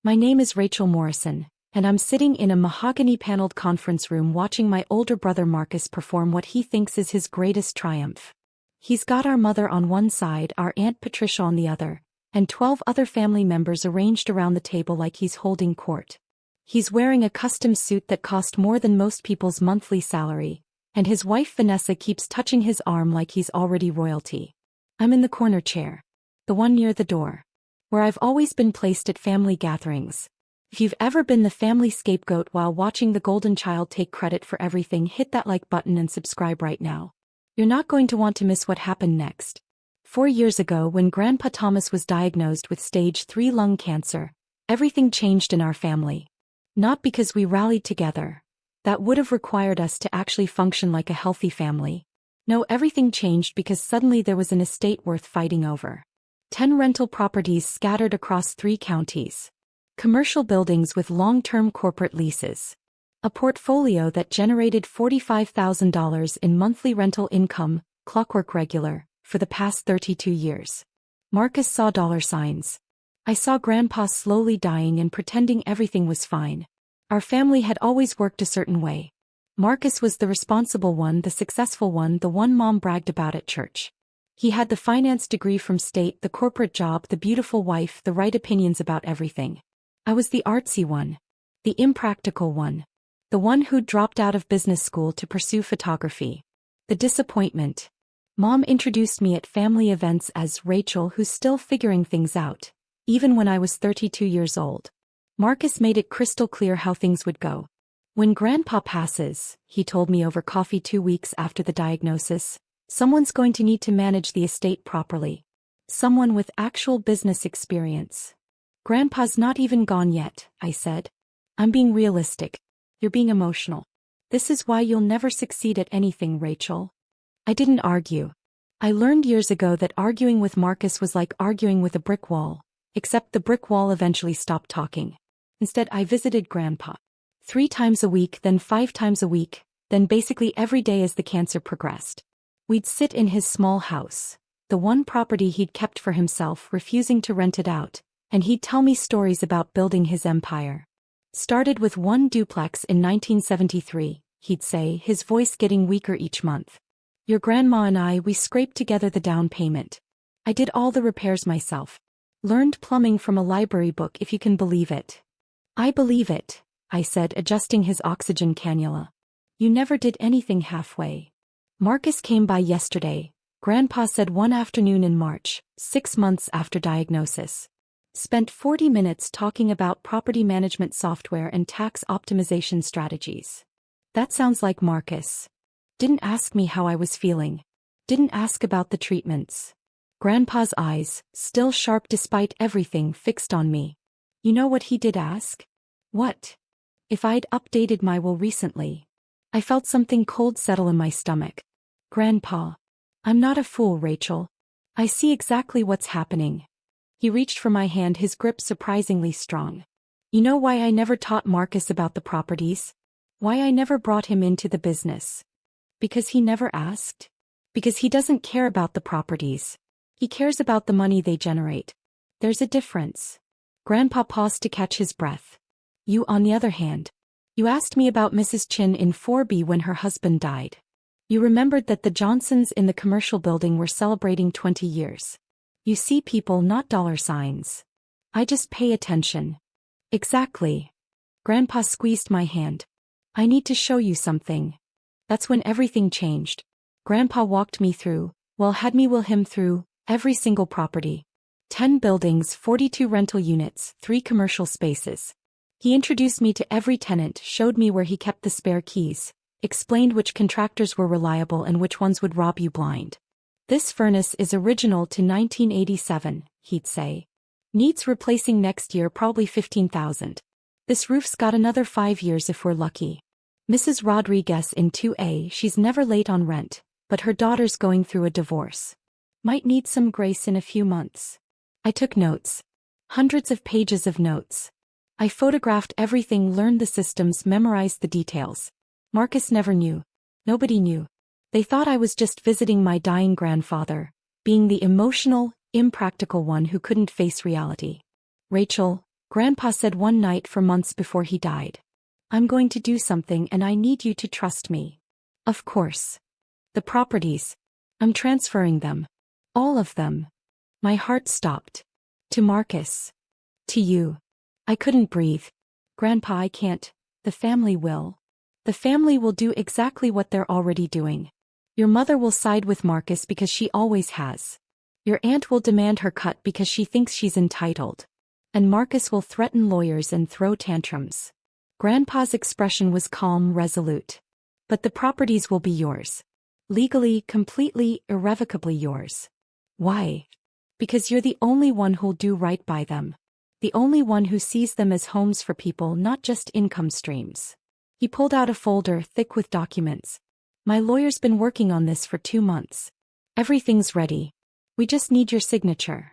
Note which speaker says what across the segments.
Speaker 1: My name is Rachel Morrison, and I'm sitting in a mahogany-paneled conference room watching my older brother Marcus perform what he thinks is his greatest triumph. He's got our mother on one side, our Aunt Patricia on the other, and 12 other family members arranged around the table like he's holding court. He's wearing a custom suit that cost more than most people's monthly salary, and his wife Vanessa keeps touching his arm like he's already royalty. I'm in the corner chair, the one near the door, where I've always been placed at family gatherings. If you've ever been the family scapegoat while watching the golden child take credit for everything, hit that like button and subscribe right now. You're not going to want to miss what happened next. 4 years ago, when Grandpa Thomas was diagnosed with stage 3 lung cancer, everything changed in our family. Not because we rallied together. That would have required us to actually function like a healthy family. No, everything changed because suddenly there was an estate worth fighting over. 10 rental properties scattered across 3 counties. Commercial buildings with long-term corporate leases. A portfolio that generated $45,000 in monthly rental income, clockwork regular, for the past 32 years. Marcus saw dollar signs. I saw Grandpa slowly dying and pretending everything was fine. Our family had always worked a certain way. Marcus was the responsible one, the successful one, the one Mom bragged about at church. He had the finance degree from state, the corporate job, the beautiful wife, the right opinions about everything. I was the artsy one. The impractical one. The one who dropped out of business school to pursue photography. The disappointment. Mom introduced me at family events as Rachel, who's still figuring things out, even when I was 32 years old. Marcus made it crystal clear how things would go. When Grandpa passes, he told me over coffee 2 weeks after the diagnosis, someone's going to need to manage the estate properly. Someone with actual business experience. Grandpa's not even gone yet, I said. I'm being realistic. You're being emotional. This is why you'll never succeed at anything, Rachel. I didn't argue. I learned years ago that arguing with Marcus was like arguing with a brick wall, except the brick wall eventually stopped talking. Instead, I visited Grandpa 3 times a week, then 5 times a week, then basically every day as the cancer progressed. We'd sit in his small house, the one property he'd kept for himself, refusing to rent it out, and he'd tell me stories about building his empire. Started with 1 duplex in 1973, he'd say, his voice getting weaker each month. Your grandma and I, we scraped together the down payment. I did all the repairs myself. Learned plumbing from a library book, if you can believe it. I believe it, I said, adjusting his oxygen cannula. You never did anything halfway. Marcus came by yesterday, Grandpa said one afternoon in March, 6 months after diagnosis. Spent 40 minutes talking about property management software and tax optimization strategies. That sounds like Marcus. Didn't ask me how I was feeling. Didn't ask about the treatments. Grandpa's eyes, still sharp despite everything, fixed on me. You know what he did ask? What? If I'd updated my will recently. I felt something cold settle in my stomach. Grandpa. I'm not a fool, Rachel. I see exactly what's happening. He reached for my hand, his grip surprisingly strong. You know why I never taught Marcus about the properties? Why I never brought him into the business? Because he never asked? Because he doesn't care about the properties. He cares about the money they generate. There's a difference. Grandpa paused to catch his breath. You, on the other hand. You asked me about Mrs. Chin in 4B when her husband died. You remembered that the Johnsons in the commercial building were celebrating 20 years. You see people, not dollar signs. I just pay attention. Exactly. Grandpa squeezed my hand. I need to show you something. That's when everything changed. Grandpa walked me through, had me will him through, every single property. 10 buildings, 42 rental units, 3 commercial spaces. He introduced me to every tenant, showed me where he kept the spare keys, explained which contractors were reliable and which ones would rob you blind. This furnace is original to 1987, he'd say. Needs replacing next year, probably $15,000. This roof's got another 5 years if we're lucky. Mrs. Rodriguez in 2A, she's never late on rent, but her daughter's going through a divorce. Might need some grace in a few months. I took notes. Hundreds of pages of notes. I photographed everything, learned the systems, memorized the details. Marcus never knew. Nobody knew. They thought I was just visiting my dying grandfather, being the emotional, impractical one who couldn't face reality. Rachel, Grandpa said one night for months before he died. I'm going to do something and I need you to trust me. Of course. The properties. I'm transferring them. All of them. My heart stopped. To Marcus. To you. I couldn't breathe. Grandpa, I can't. The family will. The family will do exactly what they're already doing. Your mother will side with Marcus because she always has. Your aunt will demand her cut because she thinks she's entitled. And Marcus will threaten lawyers and throw tantrums. Grandpa's expression was calm, resolute. But the properties will be yours. Legally, completely, irrevocably yours. Why? Because you're the only one who'll do right by them. The only one who sees them as homes for people, not just income streams. He pulled out a folder thick with documents. My lawyer's been working on this for 2 months. Everything's ready. We just need your signature.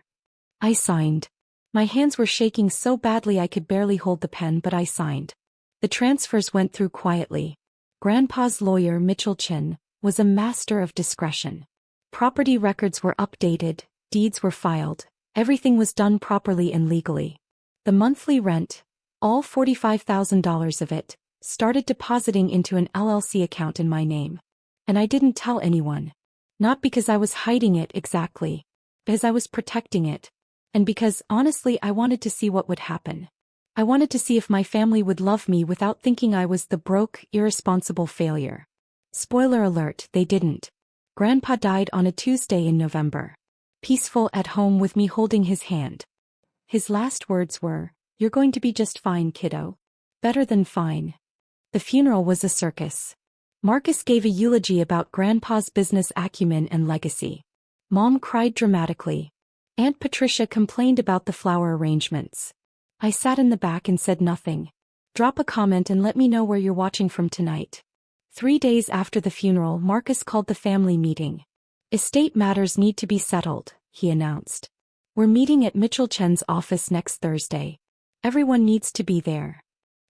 Speaker 1: I signed. My hands were shaking so badly I could barely hold the pen, but I signed. The transfers went through quietly. Grandpa's lawyer, Mitchell Chin, was a master of discretion. Property records were updated, deeds were filed, everything was done properly and legally. The monthly rent, all $45,000 of it, started depositing into an LLC account in my name. And I didn't tell anyone. Not because I was hiding it exactly, because I was protecting it. And because, honestly, I wanted to see what would happen. I wanted to see if my family would love me without thinking I was the broke, irresponsible failure. Spoiler alert, they didn't. Grandpa died on a Tuesday in November. Peaceful at home with me holding his hand. His last words were, "You're going to be just fine, kiddo. Better than fine." The funeral was a circus. Marcus gave a eulogy about Grandpa's business acumen and legacy. Mom cried dramatically. Aunt Patricia complained about the flower arrangements. I sat in the back and said nothing. Drop a comment and let me know where you're watching from tonight. 3 days after the funeral, Marcus called the family meeting. Estate matters need to be settled, he announced. We're meeting at Mitchell Chen's office next Thursday. Everyone needs to be there.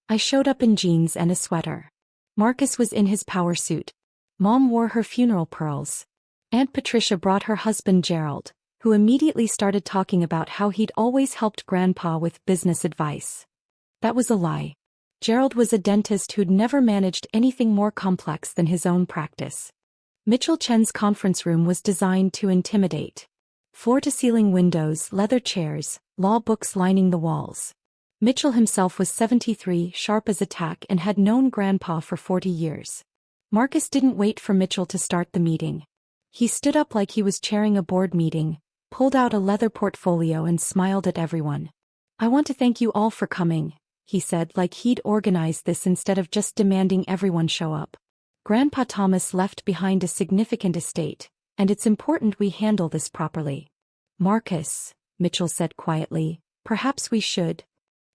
Speaker 1: I showed up in jeans and a sweater. Marcus was in his power suit. Mom wore her funeral pearls. Aunt Patricia brought her husband Gerald, who immediately started talking about how he'd always helped Grandpa with business advice. That was a lie. Gerald was a dentist who'd never managed anything more complex than his own practice. Mitchell Chen's conference room was designed to intimidate. Floor-to-ceiling windows, leather chairs, law books lining the walls. Mitchell himself was 73, sharp as a tack, and had known Grandpa for 40 years. Marcus didn't wait for Mitchell to start the meeting. He stood up like he was chairing a board meeting, pulled out a leather portfolio and smiled at everyone. "I want to thank you all for coming," he said, like he'd organized this instead of just demanding everyone show up. "Grandpa Thomas left behind a significant estate, and it's important we handle this properly." "Marcus," Mitchell said quietly, "perhaps we should."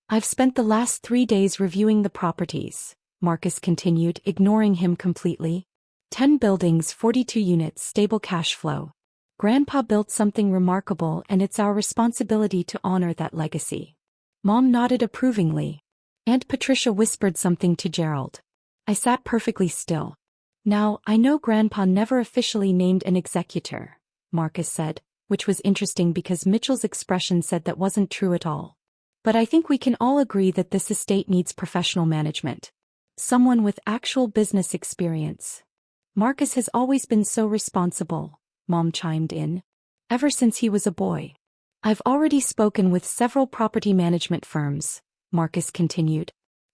Speaker 1: "I've spent the last 3 days reviewing the properties," Marcus continued, ignoring him completely. 10 buildings, 42 units, stable cash flow. Grandpa built something remarkable, and it's our responsibility to honor that legacy. Mom nodded approvingly. Aunt Patricia whispered something to Gerald. I sat perfectly still. "Now, I know Grandpa never officially named an executor," Marcus said, which was interesting because Mitchell's expression said that wasn't true at all. "But I think we can all agree that this estate needs professional management. Someone with actual business experience." "Marcus has always been so responsible," Mom chimed in. "Ever since he was a boy." "I've already spoken with several property management firms," Marcus continued.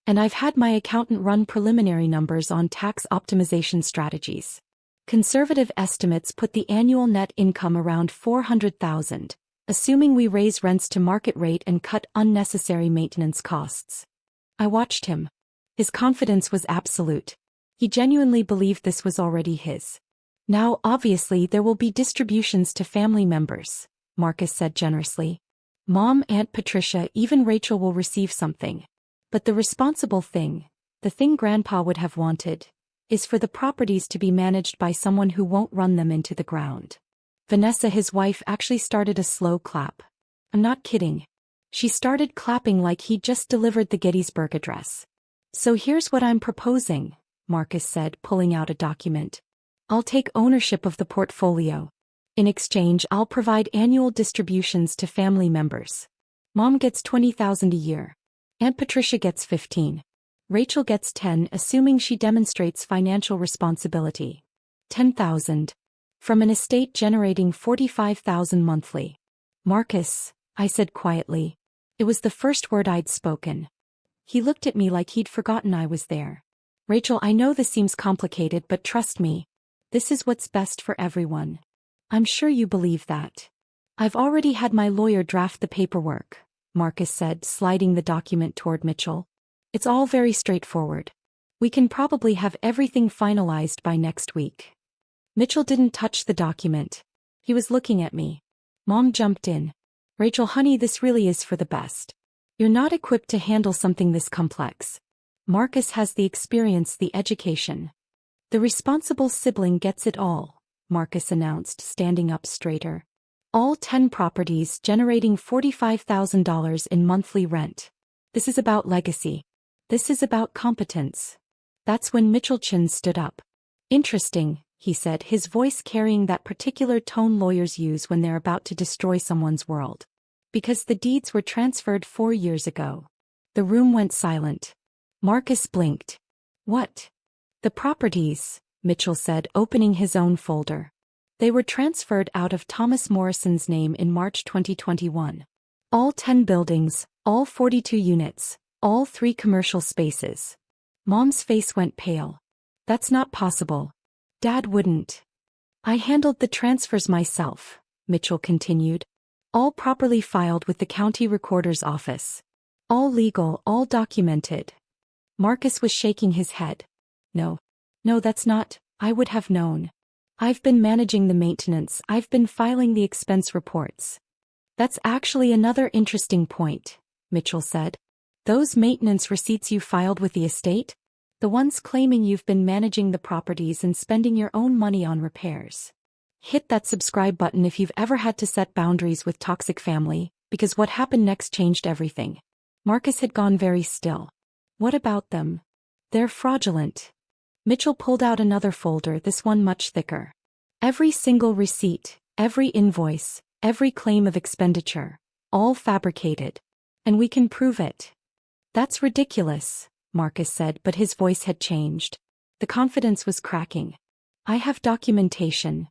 Speaker 1: "And I've had my accountant run preliminary numbers on tax optimization strategies. Conservative estimates put the annual net income around $400,000, assuming we raise rents to market rate and cut unnecessary maintenance costs." I watched him. His confidence was absolute. He genuinely believed this was already his. "Now, obviously, there will be distributions to family members," Marcus said generously. "Mom, Aunt Patricia, even Rachel will receive something. But the responsible thing, the thing Grandpa would have wanted, is for the properties to be managed by someone who won't run them into the ground." Vanessa, his wife, actually started a slow clap. I'm not kidding. She started clapping like he'd just delivered the Gettysburg Address. "So here's what I'm proposing," Marcus said, pulling out a document. "I'll take ownership of the portfolio. In exchange, I'll provide annual distributions to family members. Mom gets 20,000 a year. Aunt Patricia gets 15. Rachel gets 10, assuming she demonstrates financial responsibility. 10,000. From an estate generating 45,000 monthly. Marcus, I said quietly. It was the first word I'd spoken. He looked at me like he'd forgotten I was there. Rachel, I know this seems complicated, but trust me. This is what's best for everyone. I'm sure you believe that. I've already had my lawyer draft the paperwork, Marcus said, sliding the document toward Mitchell. It's all very straightforward. We can probably have everything finalized by next week. Mitchell didn't touch the document. He was looking at me. Mom jumped in. Rachel, honey, this really is for the best. You're not equipped to handle something this complex. Marcus has the experience, the education. The responsible sibling gets it all, Marcus announced, standing up straighter. All 10 properties generating $45,000 in monthly rent. This is about legacy. This is about competence. That's when Mitchell Chin stood up. Interesting, he said, his voice carrying that particular tone lawyers use when they're about to destroy someone's world. Because the deeds were transferred 4 years ago. The room went silent. Marcus blinked. What? The properties, Mitchell said, opening his own folder. They were transferred out of Thomas Morrison's name in March 2021. All 10 buildings, all 42 units, all 3 commercial spaces. Mom's face went pale. That's not possible. Dad wouldn't. I handled the transfers myself, Mitchell continued. All properly filed with the county recorder's office. All legal, all documented. Marcus was shaking his head. No, that's not, I would have known. I've been managing the maintenance, I've been filing the expense reports. That's actually another interesting point, Mitchell said. Those maintenance receipts you filed with the estate? The ones claiming you've been managing the properties and spending your own money on repairs. Hit that subscribe button if you've ever had to set boundaries with toxic family, because what happened next changed everything. Marcus had gone very still. What about them? They're fraudulent. Mitchell pulled out another folder, this one much thicker. Every single receipt, every invoice, every claim of expenditure, all fabricated. And we can prove it. That's ridiculous, Marcus said, but his voice had changed. The confidence was cracking. I have documentation.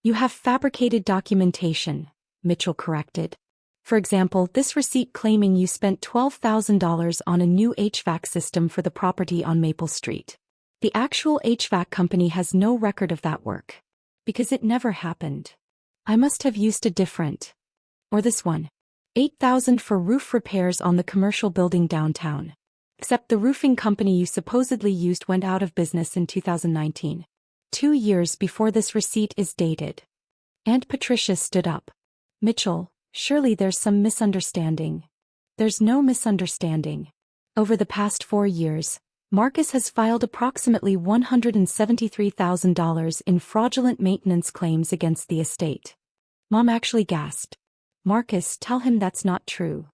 Speaker 1: You have fabricated documentation, Mitchell corrected. For example, this receipt claiming you spent $12,000 on a new HVAC system for the property on Maple Street. The actual HVAC company has no record of that work. Because it never happened. I must have used a different. Or this one. $8,000 for roof repairs on the commercial building downtown. Except the roofing company you supposedly used went out of business in 2019. 2 years before this receipt is dated. Aunt Patricia stood up. Mitchell, surely there's some misunderstanding. There's no misunderstanding. Over the past 4 years, Marcus has filed approximately $173,000 in fraudulent maintenance claims against the estate. Mom actually gasped. Marcus, tell him that's not true.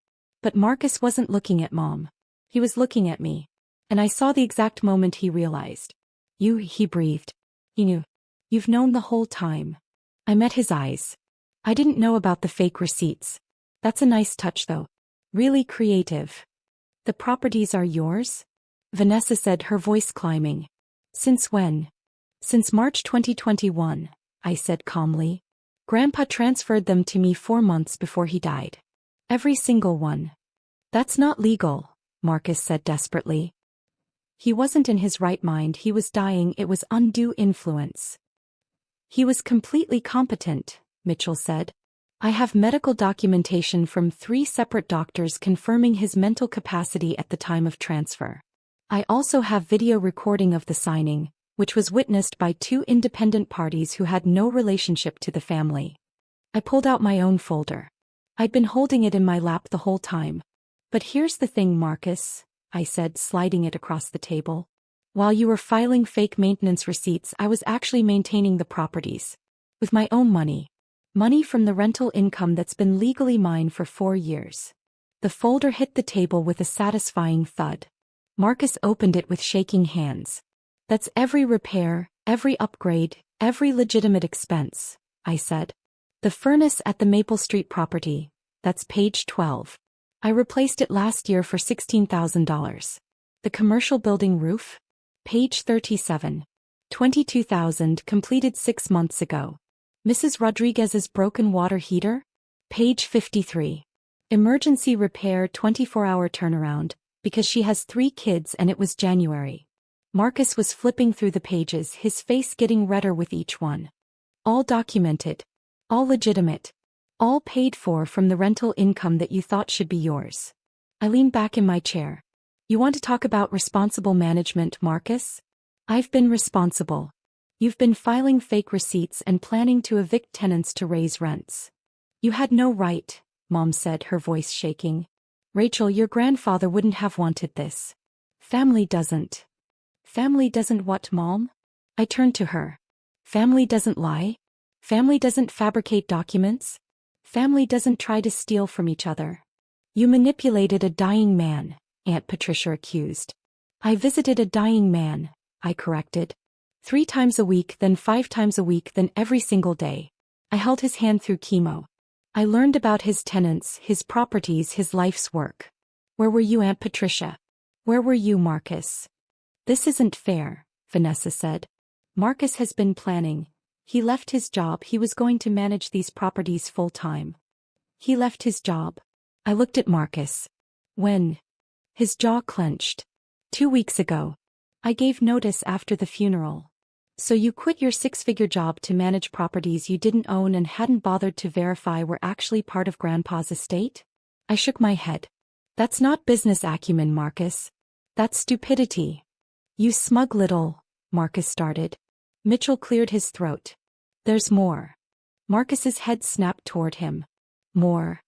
Speaker 1: But Marcus wasn't looking at Mom. He was looking at me. And I saw the exact moment he realized. He breathed. He knew. You've known the whole time. I met his eyes. I didn't know about the fake receipts. That's a nice touch though. Really creative. The properties are yours? Vanessa said, her voice climbing. Since when? Since March 2021, I said calmly. Grandpa transferred them to me 4 months before he died. Every single one. That's not legal, Marcus said desperately. He wasn't in his right mind, he was dying, it was undue influence. He was completely competent, Mitchell said. I have medical documentation from 3 separate doctors confirming his mental capacity at the time of transfer. I also have video recording of the signing, which was witnessed by 2 independent parties who had no relationship to the family. I pulled out my own folder. I'd been holding it in my lap the whole time. But here's the thing, Marcus, I said, sliding it across the table. While you were filing fake maintenance receipts, I was actually maintaining the properties. With my own money. Money from the rental income that's been legally mine for 4 years. The folder hit the table with a satisfying thud. Marcus opened it with shaking hands. That's every repair, every upgrade, every legitimate expense, I said. The furnace at the Maple Street property, that's page 12. I replaced it last year for $16,000. The commercial building roof? Page 37. 22,000 completed 6 months ago. Mrs. Rodriguez's broken water heater? Page 53. Emergency repair 24-hour turnaround, because she has 3 kids and it was January. Marcus was flipping through the pages, his face getting redder with each one. All documented. All legitimate. All paid for from the rental income that you thought should be yours. I leaned back in my chair. You want to talk about responsible management, Marcus? I've been responsible. You've been filing fake receipts and planning to evict tenants to raise rents. You had no right, Mom said, her voice shaking. Rachel, your grandfather wouldn't have wanted this. Family doesn't. Family doesn't what, Mom? I turned to her. Family doesn't lie? Family doesn't fabricate documents? Family doesn't try to steal from each other. You manipulated a dying man, Aunt Patricia accused. I visited a dying man, I corrected. 3 times a week, then 5 times a week, then every single day. I held his hand through chemo. I learned about his tenants, his properties, his life's work. Where were you, Aunt Patricia? Where were you, Marcus? This isn't fair, Vanessa said. Marcus has been planning. He left his job. He was going to manage these properties full-time. He left his job. I looked at Marcus. When? His jaw clenched. 2 weeks ago. I gave notice after the funeral. So you quit your 6-figure job to manage properties you didn't own and hadn't bothered to verify were actually part of Grandpa's estate? I shook my head. That's not business acumen, Marcus. That's stupidity. You smug little, Marcus started. Mitchell cleared his throat. There's more. Marcus's head snapped toward him. More.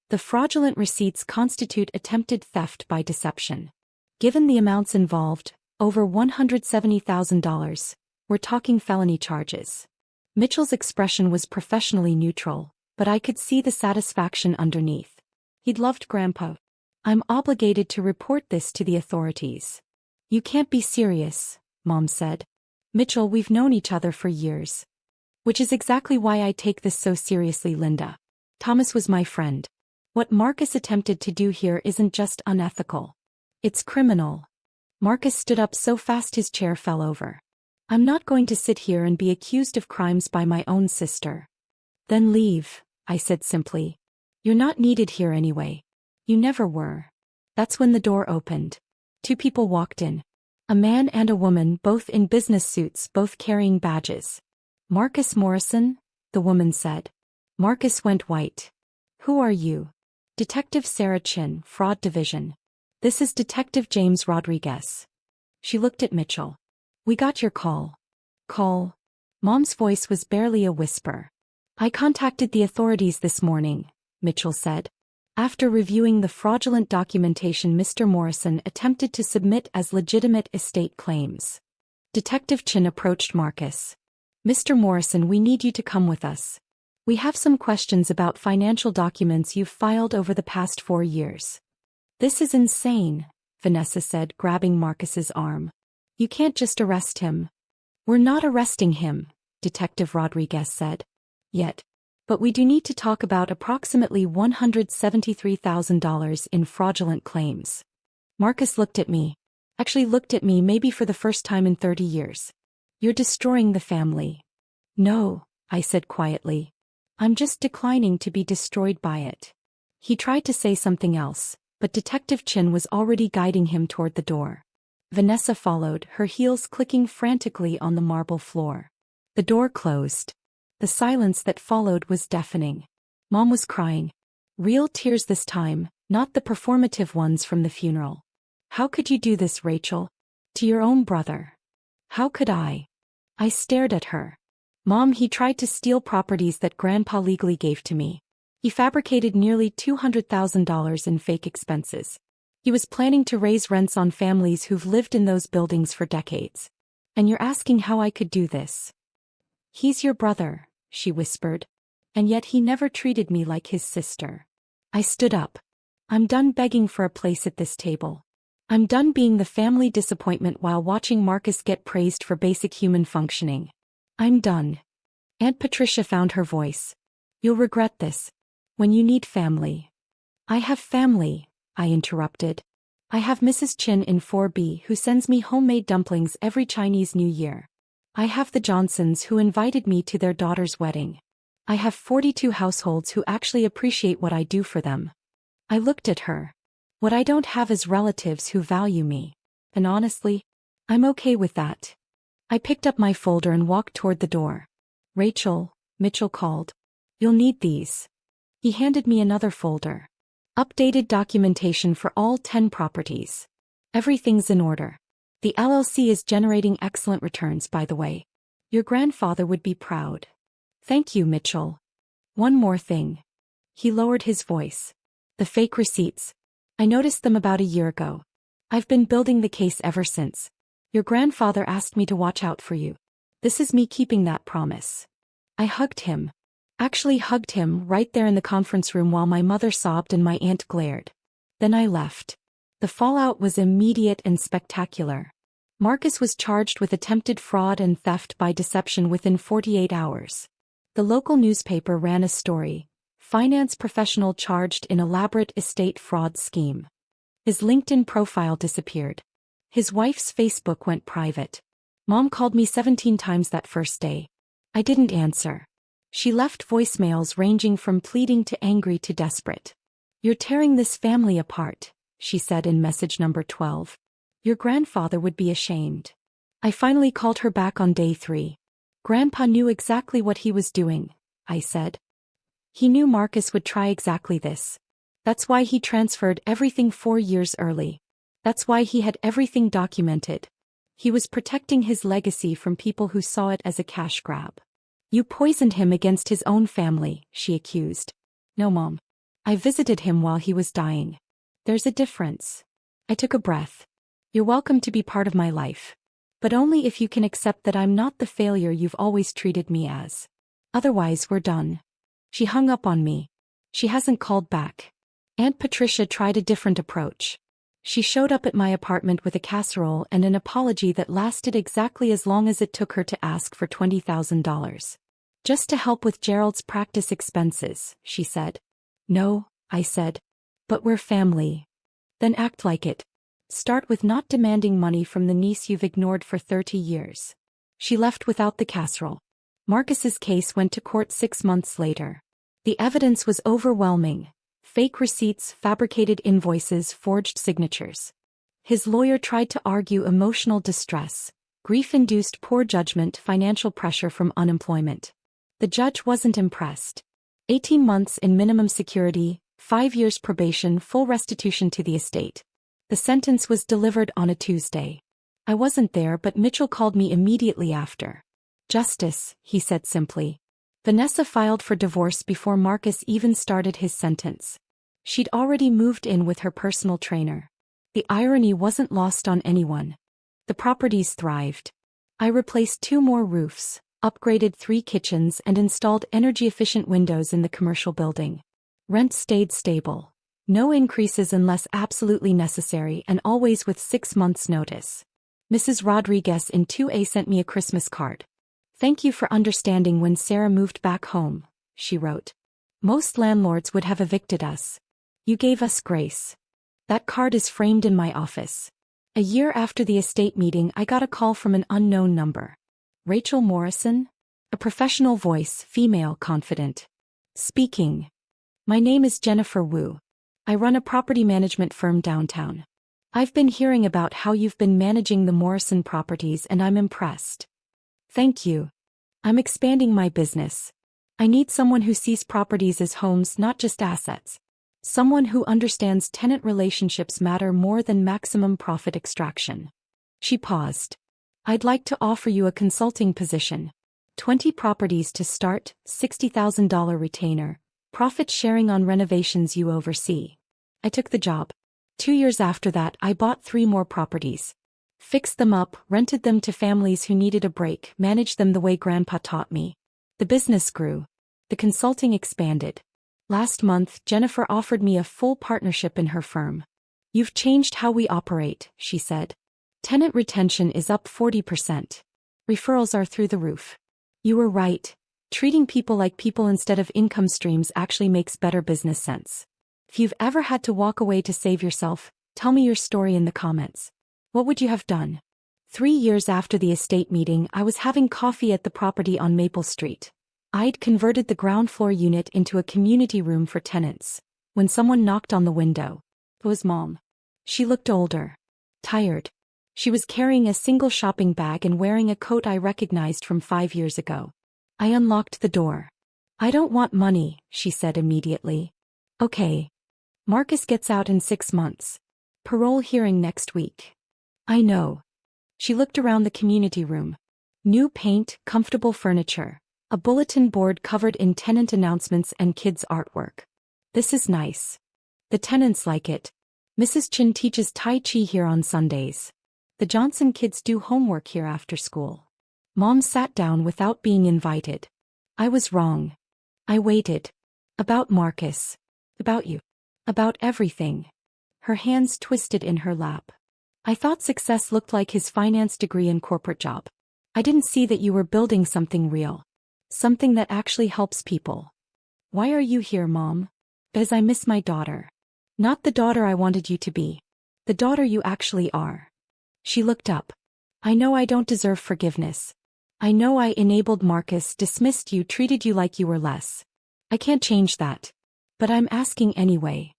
Speaker 1: The fraudulent receipts constitute attempted theft by deception. Given the amounts involved, over $170,000, we're talking felony charges. Mitchell's expression was professionally neutral, but I could see the satisfaction underneath. He'd loved Grandpa. I'm obligated to report this to the authorities. You can't be serious, Mom said. Mitchell, we've known each other for years. Which is exactly why I take this so seriously, Linda. Thomas was my friend. What Marcus attempted to do here isn't just unethical. It's criminal. Marcus stood up so fast his chair fell over. I'm not going to sit here and be accused of crimes by my own sister. Then leave, I said simply. You're not needed here anyway. You never were. That's when the door opened. 2 people walked in. A man and a woman, both in business suits, both carrying badges. Marcus Morrison, the woman said. Marcus went white. Who are you? Detective Sarah Chin, Fraud Division. This is Detective James Rodriguez. She looked at Mitchell. We got your call. Call? Mom's voice was barely a whisper. I contacted the authorities this morning, Mitchell said. After reviewing the fraudulent documentation Mr. Morrison attempted to submit as legitimate estate claims. Detective Chin approached Marcus. Mr. Morrison, we need you to come with us. We have some questions about financial documents you've filed over the past 4 years. This is insane, Vanessa said, grabbing Marcus's arm. You can't just arrest him. We're not arresting him, Detective Rodriguez said. Yet. But we do need to talk about approximately $173,000 in fraudulent claims. Marcus looked at me. Actually looked at me maybe for the first time in 30 years. You're destroying the family. No, I said quietly. I'm just declining to be destroyed by it. He tried to say something else, but Detective Chin was already guiding him toward the door. Vanessa followed, her heels clicking frantically on the marble floor. The door closed. The silence that followed was deafening. Mom was crying. Real tears this time, not the performative ones from the funeral. How could you do this, Rachel? To your own brother. How could I? I stared at her. Mom, he tried to steal properties that Grandpa legally gave to me. He fabricated nearly $200,000 in fake expenses. He was planning to raise rents on families who've lived in those buildings for decades. And you're asking how I could do this? He's your brother, she whispered. And yet he never treated me like his sister. I stood up. I'm done begging for a place at this table. I'm done being the family disappointment while watching Marcus get praised for basic human functioning. I'm done. Aunt Patricia found her voice. You'll regret this. When you need family. I have family, I interrupted. I have Mrs. Chin in 4B who sends me homemade dumplings every Chinese New Year. I have the Johnsons who invited me to their daughter's wedding. I have 42 households who actually appreciate what I do for them. I looked at her. What I don't have is relatives who value me. And honestly, I'm okay with that. I picked up my folder and walked toward the door. Rachel, Mitchell called. You'll need these. He handed me another folder. Updated documentation for all 10 properties. Everything's in order. The LLC is generating excellent returns, by the way. Your grandfather would be proud. Thank you, Mitchell. One more thing. He lowered his voice. The fake receipts. I noticed them about a year ago. I've been building the case ever since. Your grandfather asked me to watch out for you. This is me keeping that promise. I hugged him. Actually hugged him right there in the conference room while my mother sobbed and my aunt glared. Then I left. The fallout was immediate and spectacular. Marcus was charged with attempted fraud and theft by deception within 48 hours. The local newspaper ran a story. Finance professional charged in elaborate estate fraud scheme. His LinkedIn profile disappeared. His wife's Facebook went private. Mom called me 17 times that first day. I didn't answer. She left voicemails ranging from pleading to angry to desperate. You're tearing this family apart, she said in message number 12. Your grandfather would be ashamed. I finally called her back on day 3. Grandpa knew exactly what he was doing, I said. He knew Marcus would try exactly this. That's why he transferred everything 4 years early. That's why he had everything documented. He was protecting his legacy from people who saw it as a cash grab. You poisoned him against his own family, she accused. No, Mom. I visited him while he was dying. There's a difference. I took a breath. You're welcome to be part of my life. But only if you can accept that I'm not the failure you've always treated me as. Otherwise, we're done. She hung up on me. She hasn't called back. Aunt Patricia tried a different approach. She showed up at my apartment with a casserole and an apology that lasted exactly as long as it took her to ask for $20,000. Just to help with Gerald's practice expenses, she said. No, I said. But we're family. Then act like it. Start with not demanding money from the niece you've ignored for 30 years. She left without the casserole. Marcus's case went to court 6 months later. The evidence was overwhelming. Fake receipts, fabricated invoices, forged signatures. His lawyer tried to argue emotional distress, grief-induced poor judgment, financial pressure from unemployment. The judge wasn't impressed. 18 months in minimum security, 5 years probation, full restitution to the estate. The sentence was delivered on a Tuesday. I wasn't there, but Mitchell called me immediately after. Justice, he said simply. Vanessa filed for divorce before Marcus even started his sentence. She'd already moved in with her personal trainer. The irony wasn't lost on anyone. The properties thrived. I replaced 2 more roofs, upgraded 3 kitchens and installed energy-efficient windows in the commercial building. Rent stayed stable. No increases unless absolutely necessary and always with 6 months' notice. Mrs. Rodriguez in 2A sent me a Christmas card. Thank you for understanding when Sarah moved back home, she wrote. Most landlords would have evicted us. You gave us grace. That card is framed in my office. A year after the estate meeting, I got a call from an unknown number. Rachel Morrison? A professional voice, female, confident. Speaking. My name is Jennifer Wu. I run a property management firm downtown. I've been hearing about how you've been managing the Morrison properties and I'm impressed. Thank you. I'm expanding my business. I need someone who sees properties as homes, not just assets. Someone who understands tenant relationships matter more than maximum profit extraction. She paused. I'd like to offer you a consulting position. 20 properties to start, $60,000 retainer, profit sharing on renovations you oversee. I took the job. 2 years after that, I bought 3 more properties. Fixed them up, rented them to families who needed a break, managed them the way Grandpa taught me. The business grew. The consulting expanded. Last month, Jennifer offered me a full partnership in her firm. You've changed how we operate, she said. Tenant retention is up 40%. Referrals are through the roof. You were right. Treating people like people instead of income streams actually makes better business sense. If you've ever had to walk away to save yourself, tell me your story in the comments. What would you have done? 3 years after the estate meeting, I was having coffee at the property on Maple Street. I'd converted the ground floor unit into a community room for tenants, when someone knocked on the window. It was Mom. She looked older. Tired. She was carrying a single shopping bag and wearing a coat I recognized from 5 years ago. I unlocked the door. "I don't want money," she said immediately. "Okay. Marcus gets out in 6 months. Parole hearing next week." "I know." She looked around the community room. New paint, comfortable furniture, a bulletin board covered in tenant announcements and kids' artwork. "This is nice. The tenants like it. Mrs. Chin teaches Tai Chi here on Sundays. The Johnson kids do homework here after school." Mom sat down without being invited. "I was wrong. I waited. About Marcus. About you. About everything." Her hands twisted in her lap. "I thought success looked like his finance degree and corporate job. I didn't see that you were building something real. Something that actually helps people." "Why are you here, Mom?" "Because I miss my daughter. Not the daughter I wanted you to be. The daughter you actually are." She looked up. "I know I don't deserve forgiveness. I know I enabled Marcus, dismissed you, treated you like you were less. I can't change that. But I'm asking anyway."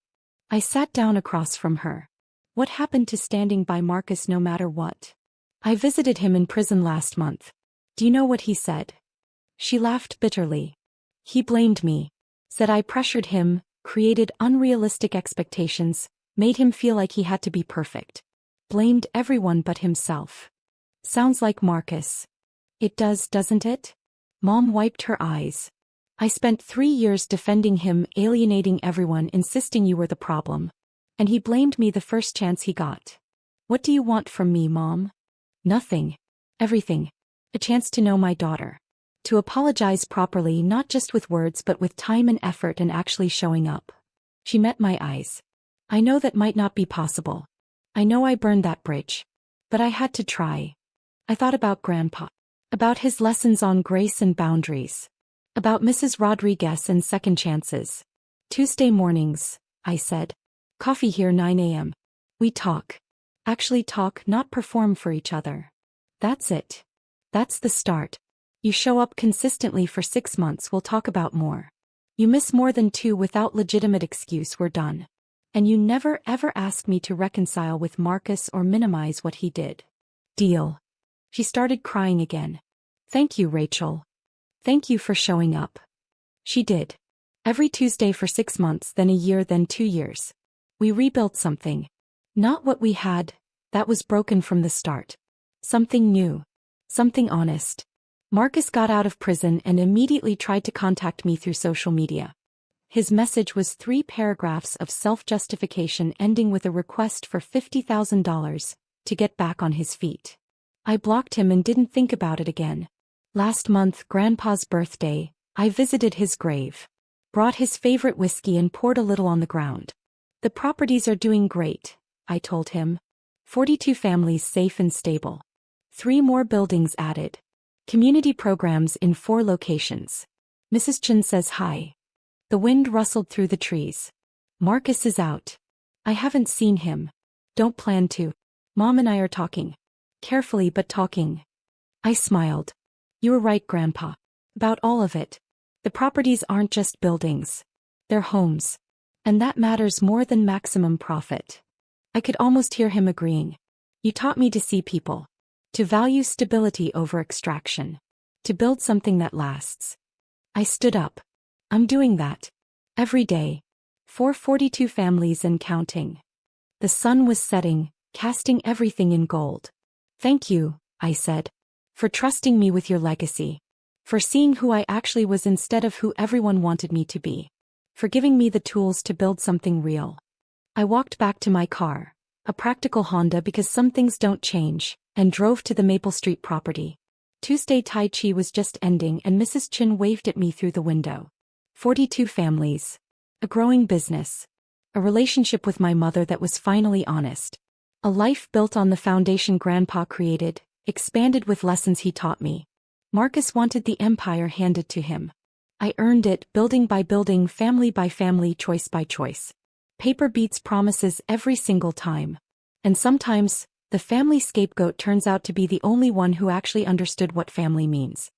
Speaker 1: I sat down across from her. "What happened to standing by Marcus no matter what?" "I visited him in prison last month. Do you know what he said?" She laughed bitterly. "He blamed me. Said I pressured him, created unrealistic expectations, made him feel like he had to be perfect. Blamed everyone but himself." "Sounds like Marcus." "It does, doesn't it?" Mom wiped her eyes. "I spent 3 years defending him, alienating everyone, insisting you were the problem. And he blamed me the first chance he got. What do you want from me, Mom?" "Nothing. Everything. A chance to know my daughter. To apologize properly, not just with words but with time and effort and actually showing up." She met my eyes. "I know that might not be possible. I know I burned that bridge. But I had to try. I thought about Grandpa. About his lessons on grace and boundaries. About Mrs. Rodriguez and second chances. Tuesday mornings," I said. "Coffee here 9 a.m. We talk. Actually talk, not perform for each other. That's it. That's the start. You show up consistently for 6 months, we'll talk about more. You miss more than 2 without legitimate excuse, we're done. And you never ever ask me to reconcile with Marcus or minimize what he did. Deal." She started crying again. "Thank you, Rachel. Thank you for showing up." She did. Every Tuesday for 6 months, then a year, then 2 years. We rebuilt something. Not what we had, that was broken from the start. Something new. Something honest. Marcus got out of prison and immediately tried to contact me through social media. His message was 3 paragraphs of self-justification ending with a request for $50,000 to get back on his feet. I blocked him and didn't think about it again. Last month, Grandpa's birthday, I visited his grave. Brought his favorite whiskey and poured a little on the ground. "The properties are doing great," I told him. 42 families safe and stable. 3 more buildings added. Community programs in 4 locations. Mrs. Chin says hi. The wind rustled through the trees. Marcus is out. I haven't seen him. Don't plan to. Mom and I are talking. Carefully but talking. I smiled. "You were right, Grandpa. About all of it. The properties aren't just buildings. They're homes. And that matters more than maximum profit." I could almost hear him agreeing. "You taught me to see people. To value stability over extraction. To build something that lasts." I stood up. "I'm doing that. Every day. For 42 families and counting." The sun was setting, casting everything in gold. "Thank you," I said. "For trusting me with your legacy. For seeing who I actually was instead of who everyone wanted me to be. For giving me the tools to build something real." I walked back to my car, a practical Honda because some things don't change, and drove to the Maple Street property. Tuesday Tai Chi was just ending and Mrs. Chin waved at me through the window. 42 families. A growing business. A relationship with my mother that was finally honest. A life built on the foundation Grandpa created, expanded with lessons he taught me. Marcus wanted the empire handed to him. I earned it, building by building, family by family, choice by choice. Paper beats promises every single time. And sometimes, the family scapegoat turns out to be the only one who actually understood what family means.